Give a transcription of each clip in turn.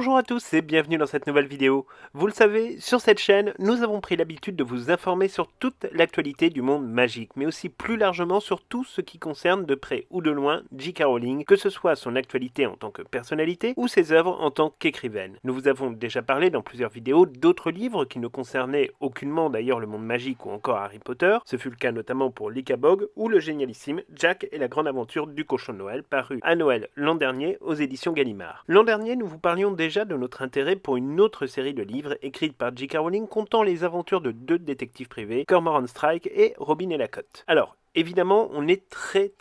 Bonjour à tous et bienvenue dans cette nouvelle vidéo. Vous le savez, sur cette chaîne, nous avons pris l'habitude de vous informer sur toute l'actualité du monde magique, mais aussi plus largement sur tout ce qui concerne de près ou de loin J.K. Rowling, que ce soit son actualité en tant que personnalité ou ses œuvres en tant qu'écrivaine. Nous vous avons déjà parlé dans plusieurs vidéos d'autres livres qui ne concernaient aucunement d'ailleurs le monde magique ou encore Harry Potter. Ce fut le cas notamment pour Lycabog ou le génialissime Jack et la grande aventure du cochon de Noël, paru à Noël l'an dernier aux éditions Gallimard. L'an dernier, nous vous parlions déjà de notre intérêt pour une autre série de livres écrite par J.K. Rowling comptant les aventures de deux détectives privés, Cormoran Strike et Robin et la Cotte. Alors, évidemment, on est très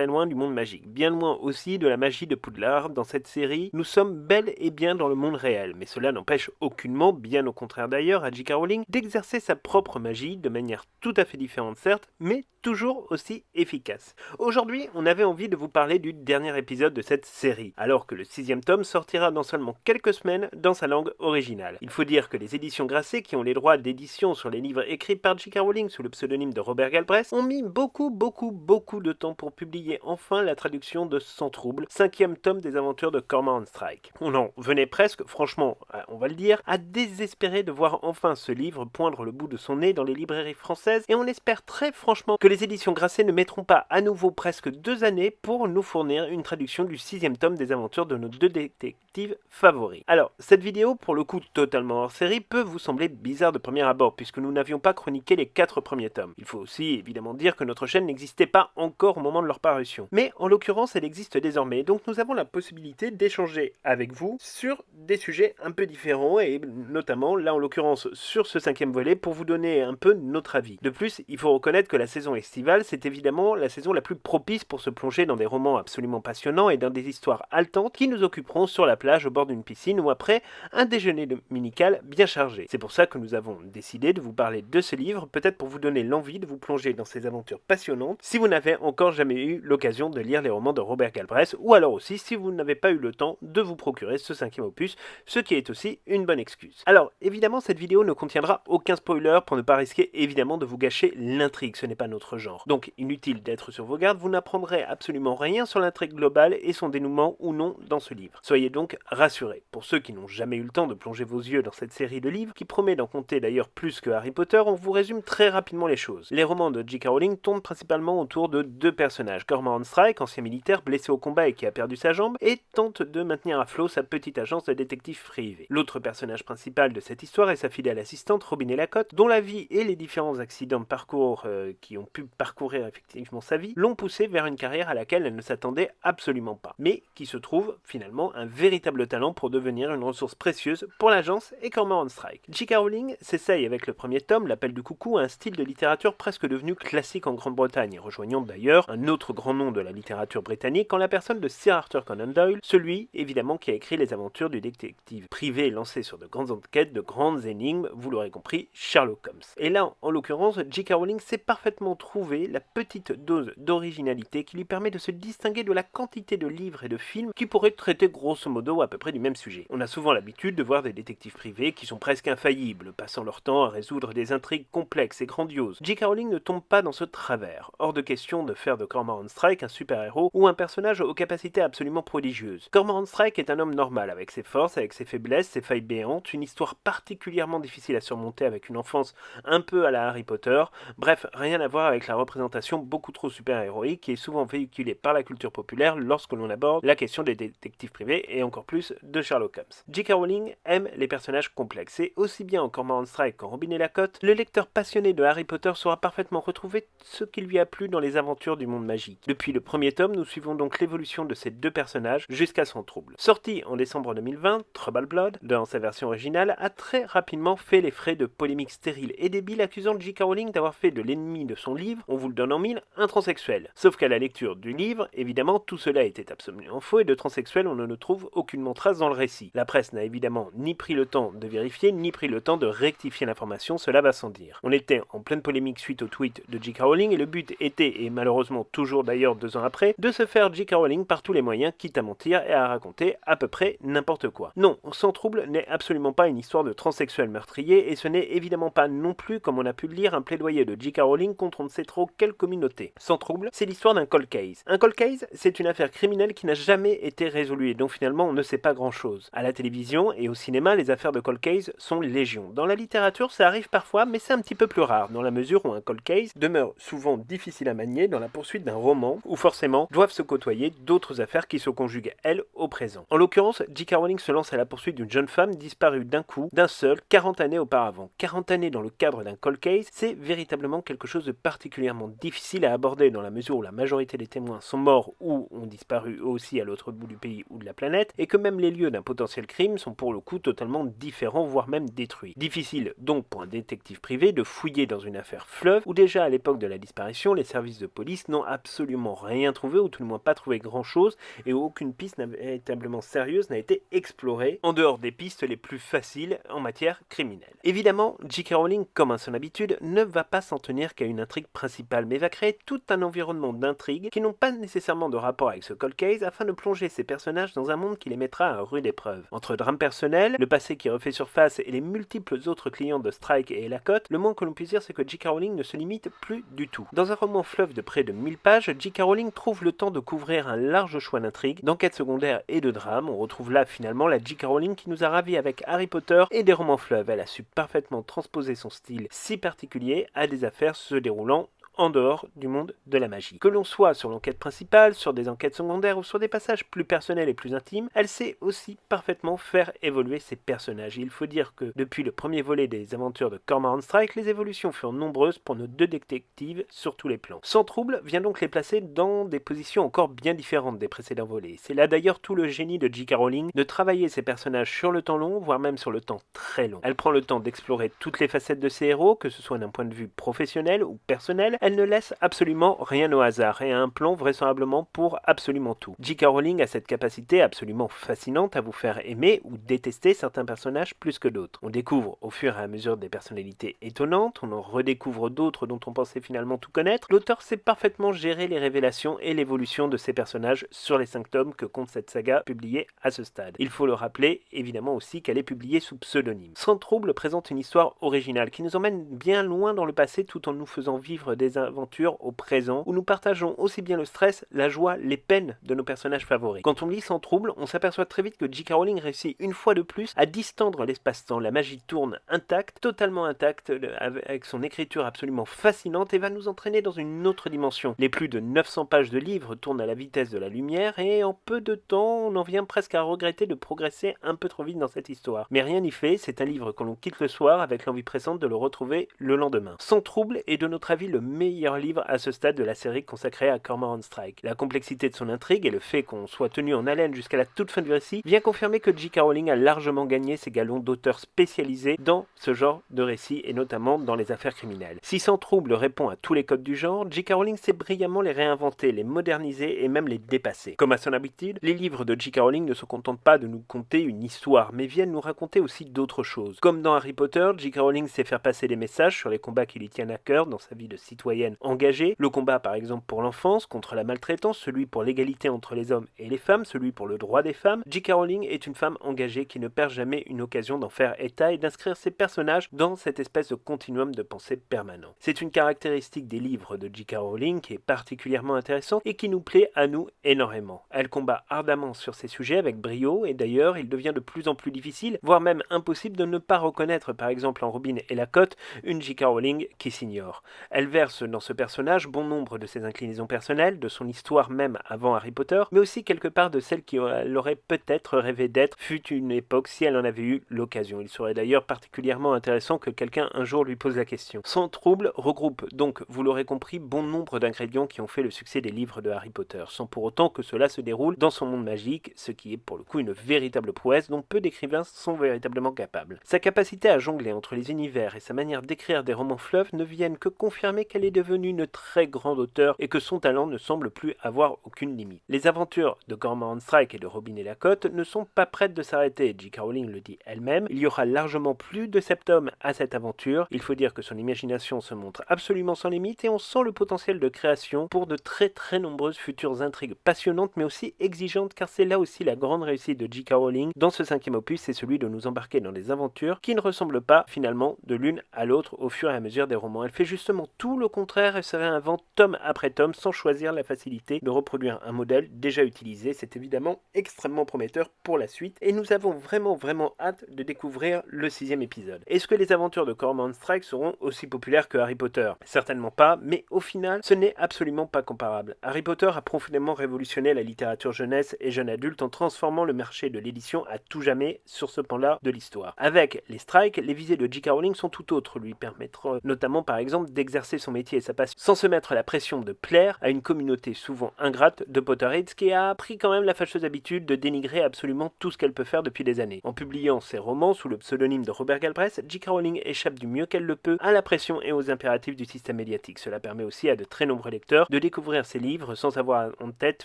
loin du monde magique, bien loin aussi de la magie de Poudlard. Dans cette série, nous sommes bel et bien dans le monde réel, mais cela n'empêche aucunement, bien au contraire d'ailleurs, à J.K. Rowling d'exercer sa propre magie de manière tout à fait différente certes, mais toujours aussi efficace. Aujourd'hui, on avait envie de vous parler du dernier épisode de cette série, alors que le 6e tome sortira dans seulement quelques semaines dans sa langue originale. Il faut dire que les éditions Grasset, qui ont les droits d'édition sur les livres écrits par J.K. Rowling sous le pseudonyme de Robert Galbraith, ont mis beaucoup de temps pour publier enfin la traduction de Sans Trouble, 5e tome des aventures de Cormoran Strike. On en venait presque, franchement, on va le dire, à désespérer de voir enfin ce livre poindre le bout de son nez dans les librairies françaises, et on espère très franchement que les éditions Grasset ne mettront pas à nouveau presque 2 années pour nous fournir une traduction du 6e tome des aventures de nos deux détectives favoris. Alors, cette vidéo, pour le coup totalement hors série, peut vous sembler bizarre de premier abord, puisque nous n'avions pas chroniqué les 4 premiers tomes. Il faut aussi évidemment dire que notre chaîne n'existait pas encore au moment de leur parution. Mais en l'occurrence, elle existe désormais, donc nous avons la possibilité d'échanger avec vous sur des sujets un peu différents, et notamment, là en l'occurrence, sur ce 5e volet, pour vous donner un peu notre avis. De plus, il faut reconnaître que la saison estivale, c'est évidemment la saison la plus propice pour se plonger dans des romans absolument passionnants et dans des histoires haletantes qui nous occuperont sur la plage au bord d'une piscine ou après un déjeuner dominical bien chargé. C'est pour ça que nous avons décidé de vous parler de ce livre, peut-être pour vous donner l'envie de vous plonger dans ces aventures passionnantes si vous n'avez encore jamais eu l'occasion de lire les romans de Robert Galbraith, ou alors aussi si vous n'avez pas eu le temps de vous procurer ce 5e opus, ce qui est aussi une bonne excuse. Alors évidemment, cette vidéo ne contiendra aucun spoiler pour ne pas risquer évidemment de vous gâcher l'intrigue, ce n'est pas notre genre. Donc inutile d'être sur vos gardes, vous n'apprendrez absolument rien sur l'intrigue globale et son dénouement ou non dans ce livre. Soyez donc rassurés. Pour ceux qui n'ont jamais eu le temps de plonger vos yeux dans cette série de livres, qui promet d'en compter d'ailleurs plus que Harry Potter, on vous résume très rapidement les choses. Les romans de J.K. Rowling tournent principalement autour de deux personnages. Cormoran Strike, ancien militaire blessé au combat et qui a perdu sa jambe, et tente de maintenir à flot sa petite agence de détectives privés. L'autre personnage principal de cette histoire est sa fidèle assistante Robin et la Cotte, dont la vie et les différents accidents de parcours qui ont pu parcourir effectivement sa vie l'ont poussée vers une carrière à laquelle elle ne s'attendait absolument pas, mais qui se trouve finalement un véritable talent pour devenir une ressource précieuse pour l'agence et Cormoran Strike. J.K. Rowling s'essaye avec le premier tome, L'Appel du Coucou, à un style de littérature presque devenu classique en Grande-Bretagne, rejoignant d'ailleurs un autre grand nom de la littérature britannique en la personne de Sir Arthur Conan Doyle, celui évidemment qui a écrit les aventures du détective privé lancé sur de grandes enquêtes, de grandes énigmes, vous l'aurez compris, Sherlock Holmes. Et là, en l'occurrence, J.K. Rowling sait parfaitement trouver la petite dose d'originalité qui lui permet de se distinguer de la quantité de livres et de films qui pourraient traiter grosso modo à peu près du même sujet. On a souvent l'habitude de voir des détectives privés qui sont presque infaillibles, passant leur temps à résoudre des intrigues complexes et grandioses. J.K. Rowling ne tombe pas dans ce travers. Hors de question de faire de Cormoran Strike un super-héros ou un personnage aux capacités absolument prodigieuses. Cormoran Strike est un homme normal, avec ses forces, avec ses faiblesses, ses failles béantes, une histoire particulièrement difficile à surmonter avec une enfance un peu à la Harry Potter. Bref, rien à voir avec la représentation beaucoup trop super-héroïque qui est souvent véhiculée par la culture populaire lorsque l'on aborde la question des détectives privés et encore plus de Sherlock Holmes. J.K. Rowling aime les personnages complexes et aussi bien en Cormoran Strike qu'en Robin et la Cotte, le lecteur passionné de Harry Potter saura parfaitement retrouver ce qui lui a plu dans les aventures du monde magique. Depuis le premier tome, nous suivons donc l'évolution de ces deux personnages jusqu'à Sans Trouble. Sorti en décembre 2020, Trouble Blood, dans sa version originale, a très rapidement fait les frais de polémiques stériles et débiles accusant J.K. Rowling d'avoir fait de l'ennemi de son livre, on vous le donne en mille, un transsexuel. Sauf qu'à la lecture du livre, évidemment, tout cela était absolument faux et de transsexuel, on ne trouve aucunement trace dans le récit. La presse n'a évidemment ni pris le temps de vérifier, ni pris le temps de rectifier l'information, cela va sans dire. On était en pleine polémique suite au tweet de J.K. Rowling et le but était, et malheureusement toujours d'ailleurs 2 ans après, de se faire J.K. Rowling par tous les moyens, quitte à mentir et à raconter à peu près n'importe quoi. Non, Sans Trouble n'est absolument pas une histoire de transsexuel meurtrier et ce n'est évidemment pas non plus, comme on a pu le lire, un plaidoyer de J.K. Rowling contre on ne sait sait trop quelle communauté. Sans trouble, c'est l'histoire d'un cold case. Un cold case, c'est une affaire criminelle qui n'a jamais été résolue et dont finalement on ne sait pas grand-chose. À la télévision et au cinéma, les affaires de cold case sont légion. Dans la littérature, ça arrive parfois, mais c'est un petit peu plus rare, dans la mesure où un cold case demeure souvent difficile à manier dans la poursuite d'un roman, où forcément doivent se côtoyer d'autres affaires qui se conjuguent, elles, au présent. En l'occurrence, J.K. Rowling se lance à la poursuite d'une jeune femme disparue d'un coup, d'un seul, 40 années auparavant. 40 années dans le cadre d'un cold case, c'est véritablement quelque chose de particulièrement difficile à aborder dans la mesure où la majorité des témoins sont morts ou ont disparu eux aussi à l'autre bout du pays ou de la planète, et que même les lieux d'un potentiel crime sont pour le coup totalement différents, voire même détruits. Difficile donc pour un détective privé de fouiller dans une affaire fleuve où déjà à l'époque de la disparition, les services de police n'ont absolument rien trouvé, ou tout le moins pas trouvé grand chose, et où aucune piste véritablement sérieuse n'a été explorée, en dehors des pistes les plus faciles en matière criminelle. Évidemment, J.K. Rowling, comme à son habitude, ne va pas s'en tenir qu'à une intrigue principale, mais va créer tout un environnement d'intrigues qui n'ont pas nécessairement de rapport avec ce cold case afin de plonger ses personnages dans un monde qui les mettra à rude épreuve. Entre drame personnel, le passé qui refait surface et les multiples autres clients de Strike et Elacotte, le moins que l'on puisse dire c'est que J.K. Rowling ne se limite plus du tout. Dans un roman fleuve de près de 1000 pages, J.K. Rowling trouve le temps de couvrir un large choix d'intrigues, d'enquêtes secondaires et de drames. On retrouve là finalement la J.K. Rowling qui nous a ravis avec Harry Potter et des romans fleuves. Elle a su parfaitement transposer son style si particulier à des affaires se déroulant en dehors du monde de la magie. Que l'on soit sur l'enquête principale, sur des enquêtes secondaires ou sur des passages plus personnels et plus intimes, elle sait aussi parfaitement faire évoluer ses personnages. Et il faut dire que depuis le premier volet des aventures de Cormoran Strike, les évolutions furent nombreuses pour nos deux détectives sur tous les plans. Sans trouble vient donc les placer dans des positions encore bien différentes des précédents volets. C'est là d'ailleurs tout le génie de J.K. Rowling de travailler ses personnages sur le temps long, voire même sur le temps très long. Elle prend le temps d'explorer toutes les facettes de ses héros, que ce soit d'un point de vue professionnel ou personnel. Elle ne laisse absolument rien au hasard et a un plan vraisemblablement pour absolument tout. J.K. Rowling a cette capacité absolument fascinante à vous faire aimer ou détester certains personnages plus que d'autres. On découvre au fur et à mesure des personnalités étonnantes, on en redécouvre d'autres dont on pensait finalement tout connaître. L'auteur sait parfaitement gérer les révélations et l'évolution de ses personnages sur les 5 tomes que compte cette saga publiée à ce stade. Il faut le rappeler évidemment aussi qu'elle est publiée sous pseudonyme. Sans trouble présente une histoire originale qui nous emmène bien loin dans le passé tout en nous faisant vivre des aventure au présent où nous partageons aussi bien le stress, la joie, les peines de nos personnages favoris. Quand on lit Sans trouble, on s'aperçoit très vite que J.K. Rowling réussit une fois de plus à distendre l'espace-temps. La magie tourne intacte, totalement intacte, avec son écriture absolument fascinante et va nous entraîner dans une autre dimension. Les plus de 900 pages de livres tournent à la vitesse de la lumière et en peu de temps, on en vient presque à regretter de progresser un peu trop vite dans cette histoire. Mais rien n'y fait, c'est un livre que l'on quitte le soir avec l'envie pressante de le retrouver le lendemain. Sans trouble est de notre avis le meilleur livre à ce stade de la série consacrée à Cormoran Strike. La complexité de son intrigue et le fait qu'on soit tenu en haleine jusqu'à la toute fin du récit vient confirmer que J.K. Rowling a largement gagné ses galons d'auteur spécialisé dans ce genre de récit et notamment dans les affaires criminelles. Si Sans trouble répond à tous les codes du genre, J.K. Rowling sait brillamment les réinventer, les moderniser et même les dépasser. Comme à son habitude, les livres de J.K. Rowling ne se contentent pas de nous conter une histoire, mais viennent nous raconter aussi d'autres choses. Comme dans Harry Potter, J.K. Rowling sait faire passer des messages sur les combats qui lui tiennent à cœur dans sa vie de citoyenne engagée, le combat par exemple pour l'enfance, contre la maltraitance, celui pour l'égalité entre les hommes et les femmes, celui pour le droit des femmes. J.K. Rowling est une femme engagée qui ne perd jamais une occasion d'en faire état et d'inscrire ses personnages dans cette espèce de continuum de pensée permanent. C'est une caractéristique des livres de J.K. Rowling qui est particulièrement intéressante et qui nous plaît à nous énormément. Elle combat ardemment sur ces sujets avec brio et d'ailleurs il devient de plus en plus difficile, voire même impossible de ne pas reconnaître par exemple en Robin et Elacotte une J.K. Rowling qui s'ignore. Elle verse dans ce personnage bon nombre de ses inclinaisons personnelles, de son histoire même avant Harry Potter, mais aussi quelque part de celle qu'elle aurait peut-être rêvé d'être fut une époque si elle en avait eu l'occasion. Il serait d'ailleurs particulièrement intéressant que quelqu'un un jour lui pose la question. Sans trouble regroupe donc, vous l'aurez compris, bon nombre d'ingrédients qui ont fait le succès des livres de Harry Potter, sans pour autant que cela se déroule dans son monde magique, ce qui est pour le coup une véritable prouesse dont peu d'écrivains sont véritablement capables. Sa capacité à jongler entre les univers et sa manière d'écrire des romans fleuves ne viennent que confirmer qu'elle est devenue une très grande auteure et que son talent ne semble plus avoir aucune limite. Les aventures de Cormoran Strike et de Robin et Elacotte ne sont pas prêtes de s'arrêter, J.K. Rowling le dit elle-même, il y aura largement plus de 7 tomes à cette aventure, il faut dire que son imagination se montre absolument sans limite et on sent le potentiel de création pour de très nombreuses futures intrigues passionnantes mais aussi exigeantes car c'est là aussi la grande réussite de J.K. Rowling dans ce 5e opus, c'est celui de nous embarquer dans des aventures qui ne ressemblent pas finalement de l'une à l'autre au fur et à mesure des romans. Elle fait justement tout le contraire contraire, elle serait un vent tome après tome sans choisir la facilité de reproduire un modèle déjà utilisé. C'est évidemment extrêmement prometteur pour la suite et nous avons vraiment hâte de découvrir le 6e épisode. Est-ce que les aventures de Cormoran Strike seront aussi populaires que Harry Potter? Certainement pas, mais au final, ce n'est absolument pas comparable. Harry Potter a profondément révolutionné la littérature jeunesse et jeune adulte en transformant le marché de l'édition à tout jamais sur ce pan-là de l'histoire. Avec les Strikes, les visées de J.K. Rowling sont tout autres, lui permettre notamment par exemple d'exercer son métier et sa passion sans se mettre la pression de plaire à une communauté souvent ingrate de Potterheads qui a pris quand même la fâcheuse habitude de dénigrer absolument tout ce qu'elle peut faire depuis des années. En publiant ses romans sous le pseudonyme de Robert Galbraith, J.K. Rowling échappe du mieux qu'elle le peut à la pression et aux impératifs du système médiatique. Cela permet aussi à de très nombreux lecteurs de découvrir ses livres sans avoir en tête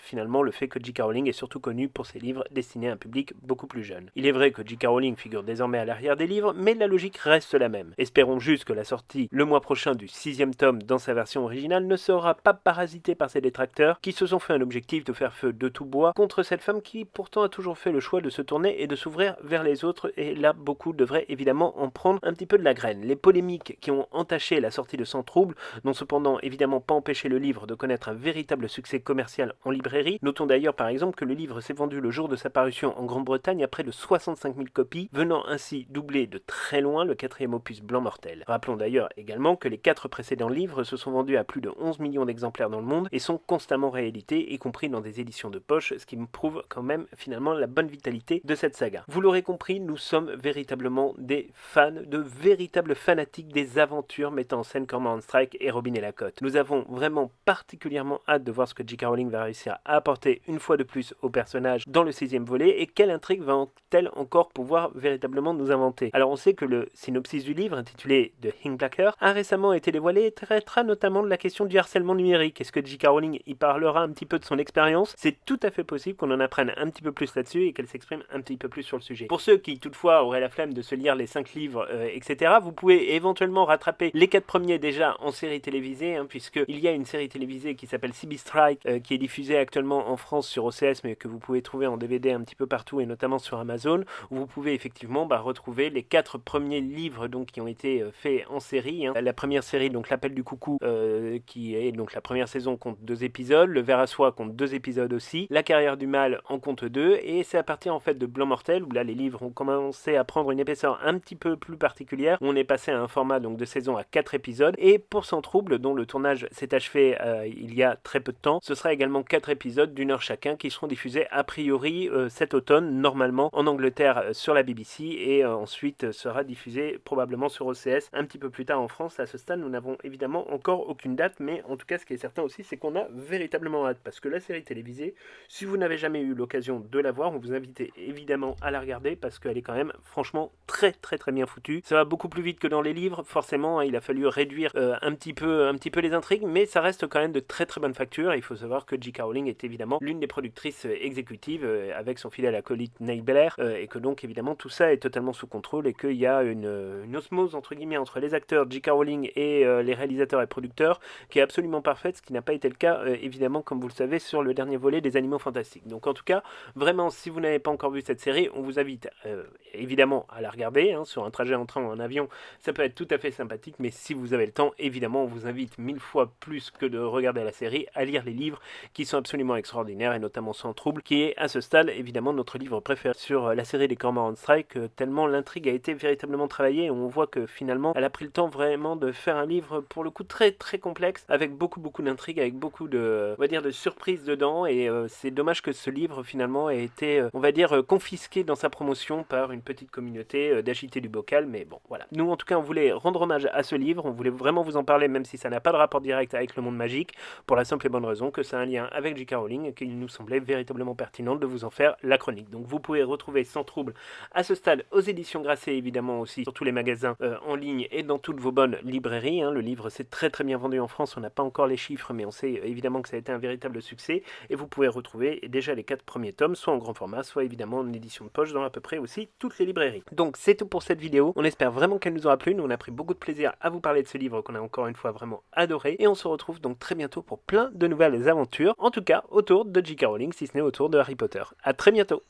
finalement le fait que J.K. Rowling est surtout connue pour ses livres destinés à un public beaucoup plus jeune. Il est vrai que J.K. Rowling figure désormais à l'arrière des livres, mais la logique reste la même. Espérons juste que la sortie le mois prochain du 6e tome dans sa version originale ne sera pas parasitée par ses détracteurs qui se sont fait un objectif de faire feu de tout bois contre cette femme qui pourtant a toujours fait le choix de se tourner et de s'ouvrir vers les autres, et là beaucoup devraient évidemment en prendre un petit peu de la graine. Les polémiques qui ont entaché la sortie de Sans Trouble n'ont cependant évidemment pas empêché le livre de connaître un véritable succès commercial en librairie. Notons d'ailleurs par exemple que le livre s'est vendu le jour de sa parution en Grande-Bretagne à près de 65 000 copies, venant ainsi doubler de très loin le 4e opus Blanc Mortel. Rappelons d'ailleurs également que les 4 précédents livres se sont vendus à plus de 11 millions d'exemplaires dans le monde et sont constamment réédités, y compris dans des éditions de poche, ce qui me prouve quand même finalement la bonne vitalité de cette saga. Vous l'aurez compris, nous sommes véritablement des fans, de véritables fanatiques des aventures mettant en scène Cormoran Strike et Robin et la Côte. Nous avons vraiment particulièrement hâte de voir ce que J.K. Rowling va réussir à apporter une fois de plus au personnage dans le 6e volet et quelle intrigue va-t-elle encore pouvoir véritablement nous inventer. Alors on sait que le synopsis du livre intitulé The Hinklacker a récemment été dévoilé et traitera notamment de la question du harcèlement numérique. Est-ce que J.K. Rowling y parlera un petit peu de son expérience? C'est tout à fait possible qu'on en apprenne un petit peu plus là-dessus et qu'elle s'exprime un petit peu plus sur le sujet. Pour ceux qui toutefois auraient la flemme de se lire les 5 livres, etc., vous pouvez éventuellement rattraper les 4 premiers déjà en série télévisée, puisqu'il y a une série télévisée qui s'appelle CB Strike, qui est diffusée actuellement en France sur OCS, mais que vous pouvez trouver en DVD un petit peu partout et notamment sur Amazon, où vous pouvez effectivement retrouver les 4 premiers livres donc, qui ont été faits en série. La première série, donc L'Appel du Coucou, qui est donc la première saison, compte 2 épisodes, Le Ver à Soie compte 2 épisodes aussi, La Carrière du Mal en compte 2, et c'est à partir en fait de Blanc Mortel, où là les livres ont commencé à prendre une épaisseur un petit peu plus particulière, où on est passé à un format donc de saison à 4 épisodes, et pour Sans Trouble, dont le tournage s'est achevé il y a très peu de temps, ce sera également 4 épisodes d'1 heure chacun qui seront diffusés a priori cet automne, normalement en Angleterre sur la BBC, et ensuite sera diffusé probablement sur OCS un petit peu plus tard en France. À ce stade, nous n'avons évidemment encore aucune date, mais en tout cas, ce qui est certain aussi, c'est qu'on a véritablement hâte, parce que la série télévisée, si vous n'avez jamais eu l'occasion de la voir, on vous invite évidemment à la regarder, parce qu'elle est quand même franchement très bien foutue. Ça va beaucoup plus vite que dans les livres, forcément, il a fallu réduire un petit peu les intrigues, mais ça reste quand même de très bonne facture. Il faut savoir que J.K. Rowling est évidemment l'une des productrices exécutives avec son fidèle acolyte Neil Belair, et que donc évidemment tout ça est totalement sous contrôle et qu'il y a une osmose entre guillemets entre les acteurs J.K. Rowling et les réalisateurs et producteurs qui est absolument parfaite, ce qui n'a pas été le cas évidemment comme vous le savez sur le dernier volet des Animaux Fantastiques. Donc en tout cas, vraiment si vous n'avez pas encore vu cette série, on vous invite évidemment à la regarder, sur un trajet en train ou en avion, ça peut être tout à fait sympathique, mais si vous avez le temps, évidemment on vous invite 1000 fois plus que de regarder la série, à lire les livres qui sont absolument extraordinaires, et notamment Sans Trouble, qui est à ce stade évidemment notre livre préféré sur la série des Cormoran Strike, tellement l'intrigue a été véritablement travaillée, et on voit que finalement elle a pris le temps vraiment de faire un livre pour le coup très complexe, avec beaucoup d'intrigues, avec beaucoup de, on va dire, de surprises dedans, et c'est dommage que ce livre finalement ait été, on va dire, confisqué dans sa promotion par une petite communauté d'agité du bocal, mais bon voilà. Nous en tout cas on voulait rendre hommage à ce livre, on voulait vraiment vous en parler même si ça n'a pas de rapport direct avec le monde magique, pour la simple et bonne raison que c'est un lien avec J.K. Rowling et qu'il nous semblait véritablement pertinent de vous en faire la chronique. Donc vous pouvez retrouver Sans Trouble à ce stade aux éditions Grasset, évidemment aussi sur tous les magasins en ligne et dans toutes vos bonnes librairies. Le livre s'est très bien vendu en France, on n'a pas encore les chiffres, mais on sait évidemment que ça a été un véritable succès, et vous pouvez retrouver déjà les 4 premiers tomes, soit en grand format, soit évidemment en édition de poche dans à peu près aussi toutes les librairies. Donc c'est tout pour cette vidéo, on espère vraiment qu'elle nous aura plu, nous on a pris beaucoup de plaisir à vous parler de ce livre qu'on a encore une fois vraiment adoré, et on se retrouve donc très bientôt pour plein de nouvelles aventures, en tout cas autour de J.K. Rowling, si ce n'est autour de Harry Potter. À très bientôt.